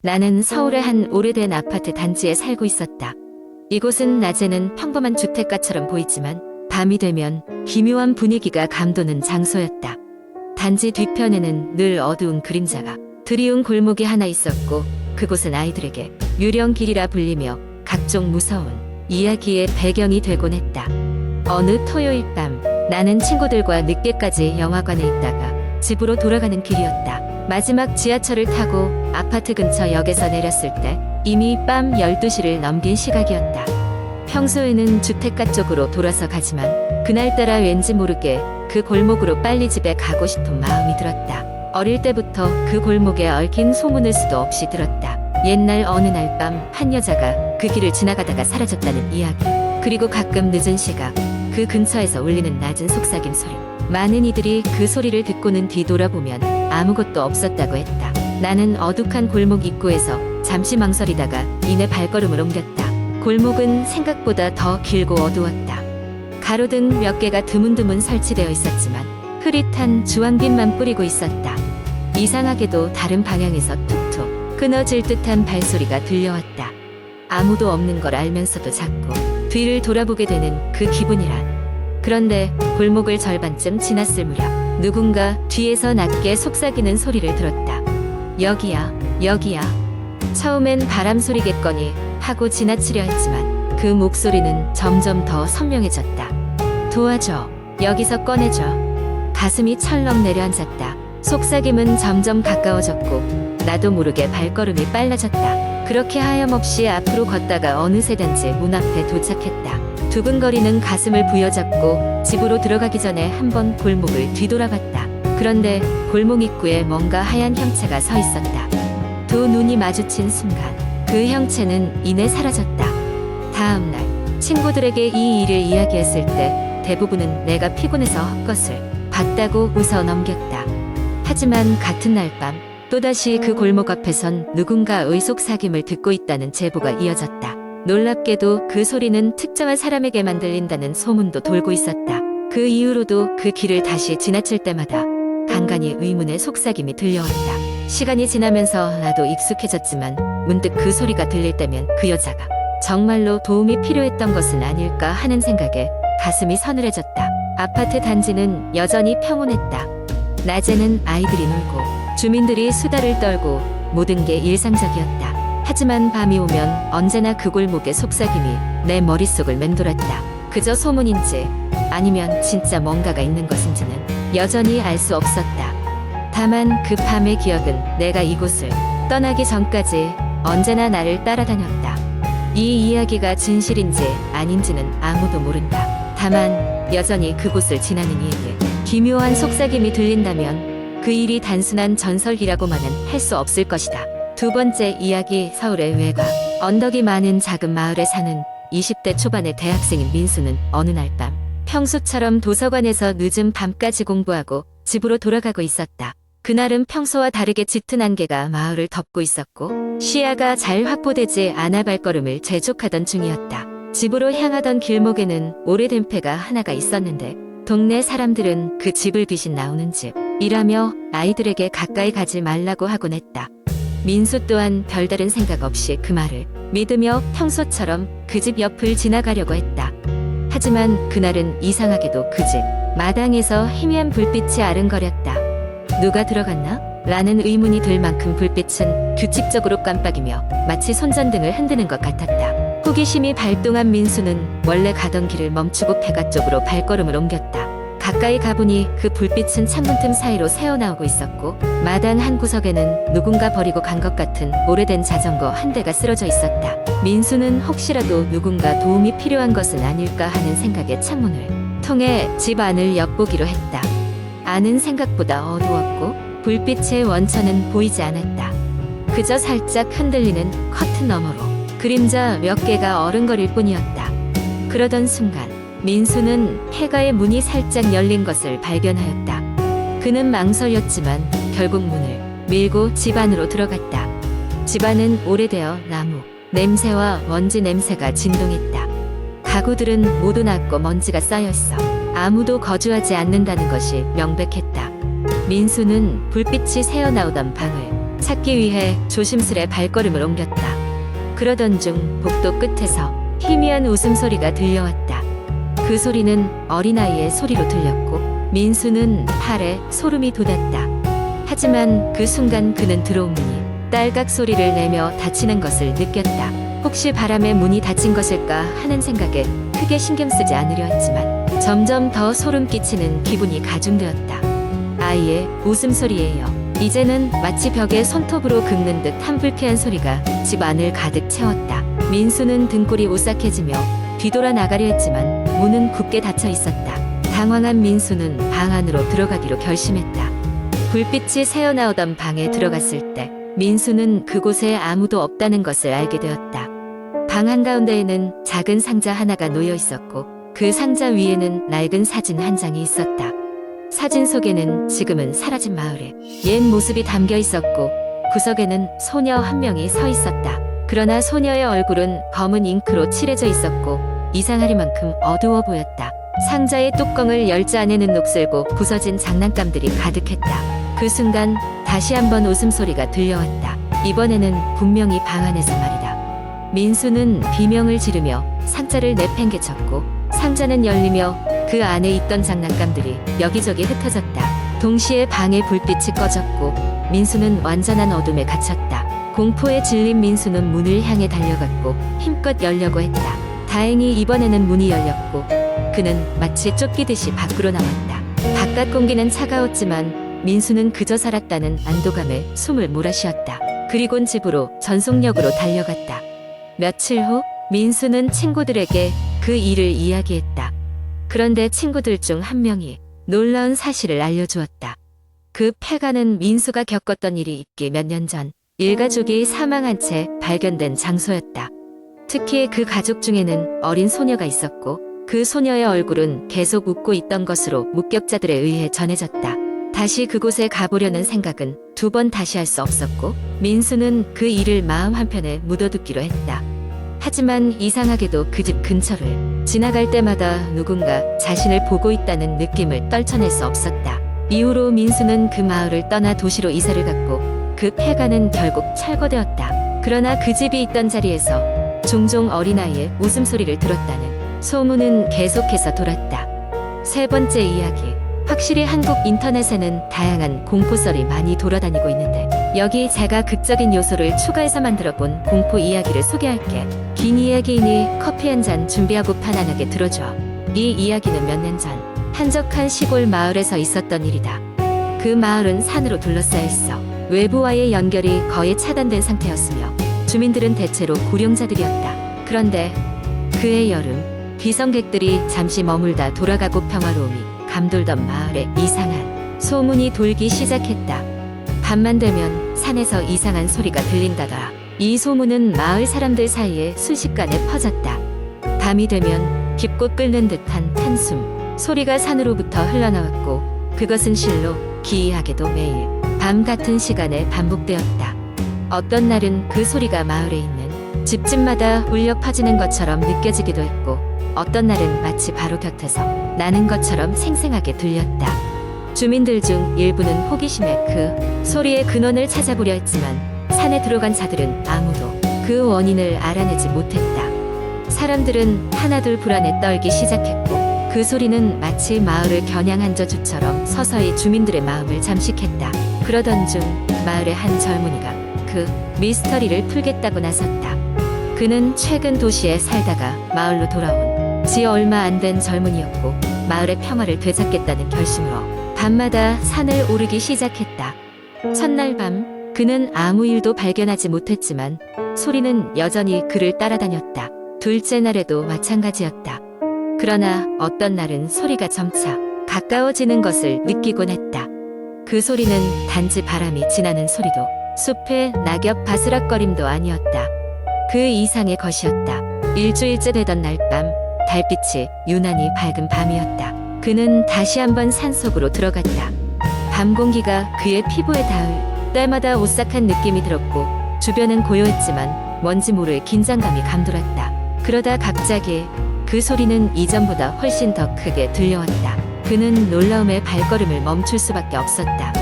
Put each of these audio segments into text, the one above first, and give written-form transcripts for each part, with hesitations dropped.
나는 서울의 한 오래된 아파트 단지에 살고 있었다. 이곳은 낮에는 평범한 주택가처럼 보이지만 밤이 되면 기묘한 분위기가 감도는 장소였다. 단지 뒤편에는 늘 어두운 그림자가 드리운 골목이 하나 있었고, 그곳은 아이들에게 유령길이라 불리며 각종 무서운 이야기의 배경이 되곤 했다. 어느 토요일 밤, 나는 친구들과 늦게까지 영화관에 있다가 집으로 돌아가는 길이었다. 마지막 지하철을 타고 아파트 근처 역에서 내렸을 때 이미 밤 12시를 넘긴 시각이었다. 평소에는 주택가 쪽으로 돌아서 가지만 그날따라 왠지 모르게 그 골목으로 빨리 집에 가고 싶은 마음이 들었다. 어릴 때부터 그 골목에 얽힌 소문을 수도 없이 들었다. 옛날 어느 날 밤 한 여자가 그 길을 지나가다가 사라졌다는 이야기, 그리고 가끔 늦은 시각 그 근처에서 울리는 낮은 속삭임 소리. 많은 이들이 그 소리를 듣고는 뒤돌아보면 아무것도 없었다고 했다. 나는 어둑한 골목 입구에서 잠시 망설이다가 이내 발걸음을 옮겼다. 골목은 생각보다 더 길고 어두웠다. 가로등 몇 개가 드문드문 설치되어 있었지만 흐릿한 주황빛만 뿌리고 있었다. 이상하게도 다른 방향에서 툭툭 끊어질 듯한 발소리가 들려왔다. 아무도 없는 걸 알면서도 자꾸 뒤를 돌아보게 되는 그 기분이란. 그런데 골목을 절반쯤 지났을 무렵 누군가 뒤에서 낮게 속삭이는 소리를 들었다. 여기야, 여기야. 처음엔 바람 소리겠거니 하고 지나치려 했지만 그 목소리는 점점 더 선명해졌다. 도와줘. 여기서 꺼내줘. 가슴이 철렁 내려앉았다. 속삭임은 점점 가까워졌고 나도 모르게 발걸음이 빨라졌다. 그렇게 하염없이 앞으로 걷다가 어느새 단지 문 앞에 도착했다. 두근거리는 가슴을 부여잡고 집으로 들어가기 전에 한번 골목을 뒤돌아봤다. 그런데 골목 입구에 뭔가 하얀 형체가 서 있었다. 두 눈이 마주친 순간 그 형체는 이내 사라졌다. 다음 날 친구들에게 이 일을 이야기했을 때 대부분은 내가 피곤해서 헛것을 봤다고 웃어 넘겼다. 하지만 같은 날 밤 또다시 그 골목 앞에선 누군가의 속삭임을 듣고 있다는 제보가 이어졌다. 놀랍게도 그 소리는 특정한 사람에게만 들린다는 소문도 돌고 있었다. 그 이후로도 그 길을 다시 지나칠 때마다 간간히 의문의 속삭임이 들려왔다. 시간이 지나면서 나도 익숙해졌지만 문득 그 소리가 들릴 때면 그 여자가 정말로 도움이 필요했던 것은 아닐까 하는 생각에 가슴이 서늘해졌다. 아파트 단지는 여전히 평온했다. 낮에는 아이들이 놀고 주민들이 수다를 떨고 모든 게 일상적이었다. 하지만 밤이 오면 언제나 그 골목의 속삭임이 내 머릿속을 맴돌았다. 그저 소문인지 아니면 진짜 뭔가가 있는 것인지는 여전히 알 수 없었다. 다만 그 밤의 기억은 내가 이곳을 떠나기 전까지 언제나 나를 따라다녔다. 이 이야기가 진실인지 아닌지는 아무도 모른다. 다만 여전히 그곳을 지나는 이에게 기묘한 속삭임이 들린다면 그 일이 단순한 전설이라고만은 할 수 없을 것이다. 두 번째 이야기. 서울의 외곽 언덕이 많은 작은 마을에 사는 20대 초반의 대학생인 민수는 어느 날 밤 평소처럼 도서관에서 늦은 밤까지 공부하고 집으로 돌아가고 있었다. 그날은 평소와 다르게 짙은 안개가 마을을 덮고 있었고 시야가 잘 확보되지 않아 발걸음을 재촉하던 중이었다. 집으로 향하던 길목에는 오래된 폐가 하나가 있었는데 동네 사람들은 그 집을 귀신 나오는 집이라며 아이들에게 가까이 가지 말라고 하곤 했다. 민수 또한 별다른 생각 없이 그 말을 믿으며 평소처럼 그 집 옆을 지나가려고 했다. 하지만 그날은 이상하게도 그 집 마당에서 희미한 불빛이 아른거렸다. 누가 들어갔나? 라는 의문이 들 만큼 불빛은 규칙적으로 깜빡이며 마치 손전등을 흔드는 것 같았다. 호기심이 발동한 민수는 원래 가던 길을 멈추고 폐가 쪽으로 발걸음을 옮겼다. 가까이 가보니 그 불빛은 창문 틈 사이로 새어나오고 있었고 마당 한 구석에는 누군가 버리고 간 것 같은 오래된 자전거 한 대가 쓰러져 있었다. 민수는 혹시라도 누군가 도움이 필요한 것은 아닐까 하는 생각에 창문을 통해 집 안을 엿보기로 했다. 안은 생각보다 어두웠고 불빛의 원천은 보이지 않았다. 그저 살짝 흔들리는 커튼 너머로 그림자 몇 개가 어른거릴 뿐이었다. 그러던 순간 민수는 폐가의 문이 살짝 열린 것을 발견하였다. 그는 망설였지만 결국 문을 밀고 집 안으로 들어갔다. 집 안은 오래되어 나무 냄새와 먼지 냄새가 진동했다. 가구들은 모두 낡고 먼지가 쌓여있어 아무도 거주하지 않는다는 것이 명백했다. 민수는 불빛이 새어나오던 방을 찾기 위해 조심스레 발걸음을 옮겼다. 그러던 중 복도 끝에서 희미한 웃음소리가 들려왔다. 그 소리는 어린아이의 소리로 들렸고 민수는 팔에 소름이 돋았다. 하지만 그 순간 그는 들어온 문이 딸깍 소리를 내며 닫히는 것을 느꼈다. 혹시 바람에 문이 닫힌 것일까 하는 생각에 크게 신경 쓰지 않으려 했지만 점점 더 소름 끼치는 기분이 가중되었다. 아이의 웃음소리예요. 이제는 마치 벽에 손톱으로 긁는 듯 한 불쾌한 소리가 집 안을 가득 채웠다. 민수는 등골이 오싹해지며 뒤돌아 나가려 했지만 문은 굳게 닫혀 있었다. 당황한 민수는 방 안으로 들어가기로 결심했다. 불빛이 새어나오던 방에 들어갔을 때 민수는 그곳에 아무도 없다는 것을 알게 되었다. 방 한가운데에는 작은 상자 하나가 놓여 있었고 그 상자 위에는 낡은 사진 한 장이 있었다. 사진 속에는 지금은 사라진 마을의 옛 모습이 담겨 있었고 구석에는 소녀 한 명이 서 있었다. 그러나 소녀의 얼굴은 검은 잉크로 칠해져 있었고 이상할 만큼 어두워 보였다. 상자의 뚜껑을 열자 안에는 녹슬고 부서진 장난감들이 가득했다. 그 순간 다시 한번 웃음소리가 들려왔다. 이번에는 분명히 방 안에서 말이다. 민수는 비명을 지르며 상자를 내팽개쳤고 상자는 열리며 그 안에 있던 장난감들이 여기저기 흩어졌다. 동시에 방의 불빛이 꺼졌고 민수는 완전한 어둠에 갇혔다. 공포에 질린 민수는 문을 향해 달려갔고 힘껏 열려고 했다. 다행히 이번에는 문이 열렸고 그는 마치 쫓기듯이 밖으로 나왔다. 바깥 공기는 차가웠지만 민수는 그저 살았다는 안도감에 숨을 몰아쉬었다. 그리곤 집으로 전속력으로 달려갔다. 며칠 후 민수는 친구들에게 그 일을 이야기했다. 그런데 친구들 중 한 명이 놀라운 사실을 알려주었다. 그 폐가는 민수가 겪었던 일이 있기 몇 년 전 일가족이 사망한 채 발견된 장소였다. 특히 그 가족 중에는 어린 소녀가 있었고 그 소녀의 얼굴은 계속 웃고 있던 것으로 목격자들에 의해 전해졌다. 다시 그곳에 가보려는 생각은 두 번 다시 할 수 없었고 민수는 그 일을 마음 한편에 묻어두기로 했다. 하지만 이상하게도 그 집 근처를 지나갈 때마다 누군가 자신을 보고 있다는 느낌을 떨쳐낼 수 없었다. 이후로 민수는 그 마을을 떠나 도시로 이사를 갔고 그 폐가는 결국 철거되었다. 그러나 그 집이 있던 자리에서 종종 어린아이의 웃음소리를 들었다는 소문은 계속해서 돌았다. 세 번째 이야기. 확실히 한국 인터넷에는 다양한 공포썰이 많이 돌아다니고 있는데 여기 제가 극적인 요소를 추가해서 만들어본 공포 이야기를 소개할게. 긴 이야기이니 커피 한 잔 준비하고 편안하게 들어줘. 이 이야기는 몇 년 전 한적한 시골 마을에서 있었던 일이다. 그 마을은 산으로 둘러싸여 있어 외부와의 연결이 거의 차단된 상태였으며 주민들은 대체로 고령자들이었다. 그런데 그해 여름 비성객들이 잠시 머물다 돌아가고 평화로움이 감돌던 마을에 이상한 소문이 돌기 시작했다. 밤만 되면 산에서 이상한 소리가 들린다더라. 이 소문은 마을 사람들 사이에 순식간에 퍼졌다. 밤이 되면 깊고 끓는 듯한 한숨 소리가 산으로부터 흘러나왔고 그것은 실로 기이하게도 매일 밤 같은 시간에 반복되었다. 어떤 날은 그 소리가 마을에 있는 집집마다 울려 퍼지는 것처럼 느껴지기도 했고 어떤 날은 마치 바로 곁에서 나는 것처럼 생생하게 들렸다. 주민들 중 일부는 호기심에 그 소리의 근원을 찾아보려 했지만 산에 들어간 자들은 아무도 그 원인을 알아내지 못했다. 사람들은 하나둘 불안에 떨기 시작했고 그 소리는 마치 마을을 겨냥한 저주처럼 서서히 주민들의 마음을 잠식했다. 그러던 중 마을의 한 젊은이가 그 미스터리를 풀겠다고 나섰다. 그는 최근 도시에 살다가 마을로 돌아온 지 얼마 안 된 젊은이였고 마을의 평화를 되찾겠다는 결심으로 밤마다 산을 오르기 시작했다. 첫날 밤 그는 아무 일도 발견하지 못했지만 소리는 여전히 그를 따라다녔다. 둘째 날에도 마찬가지였다. 그러나 어떤 날은 소리가 점차 가까워지는 것을 느끼곤 했다. 그 소리는 단지 바람이 지나는 소리도 숲의 낙엽 바스락거림도 아니었다. 그 이상의 것이었다. 일주일째 되던 날 밤 달빛이 유난히 밝은 밤이었다. 그는 다시 한번 산속으로 들어갔다. 밤 공기가 그의 피부에 닿을 때마다 오싹한 느낌이 들었고 주변은 고요했지만 뭔지 모를 긴장감이 감돌았다. 그러다 갑자기 그 소리는 이전보다 훨씬 더 크게 들려왔다. 그는 놀라움에 발걸음을 멈출 수밖에 없었다.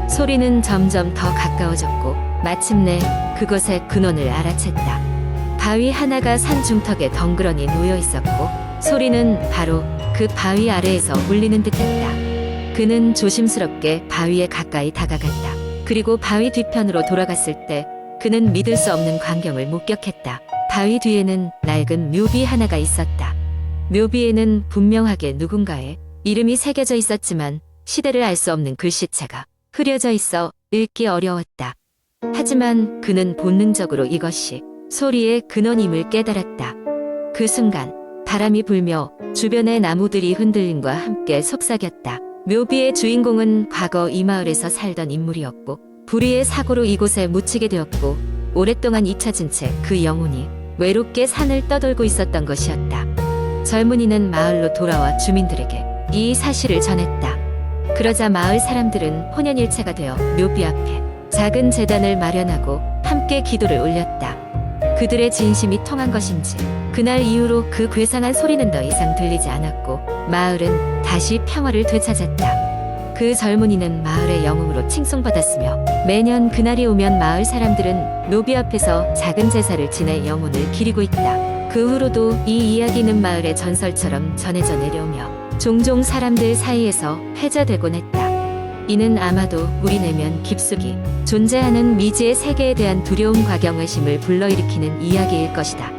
소리는 점점 더 가까워졌고 마침내 그것의 근원을 알아챘다. 바위 하나가 산 중턱에 덩그러니 놓여 있었고 소리는 바로 그 바위 아래에서 울리는 듯했다. 그는 조심스럽게 바위에 가까이 다가갔다. 그리고 바위 뒤편으로 돌아갔을 때 그는 믿을 수 없는 광경을 목격했다. 바위 뒤에는 낡은 묘비 하나가 있었다. 묘비에는 분명하게 누군가의 이름이 새겨져 있었지만 시대를 알 수 없는 글씨체가 흐려져 있어 읽기 어려웠다. 하지만 그는 본능적으로 이것이 소리의 근원임을 깨달았다. 그 순간 바람이 불며 주변의 나무들이 흔들림과 함께 속삭였다. 묘비의 주인공은 과거 이 마을에서 살던 인물이었고 불의의 사고로 이곳에 묻히게 되었고 오랫동안 잊혀진 채 그 영혼이 외롭게 산을 떠돌고 있었던 것이었다. 젊은이는 마을로 돌아와 주민들에게 이 사실을 전했다. 그러자 마을 사람들은 혼연일체가 되어 묘비 앞에 작은 제단을 마련하고 함께 기도를 올렸다. 그들의 진심이 통한 것인지 그날 이후로 그 괴상한 소리는 더 이상 들리지 않았고 마을은 다시 평화를 되찾았다. 그 젊은이는 마을의 영웅으로 칭송받았으며 매년 그날이 오면 마을 사람들은 묘비 앞에서 작은 제사를 지내 영혼을 기리고 있다. 그 후로도 이 이야기는 마을의 전설처럼 전해져 내려오며 종종 사람들 사이에서 회자되곤 했다. 이는 아마도 우리 내면 깊숙이 존재하는 미지의 세계에 대한 두려움 과경의심을 불러일으키는 이야기일 것이다.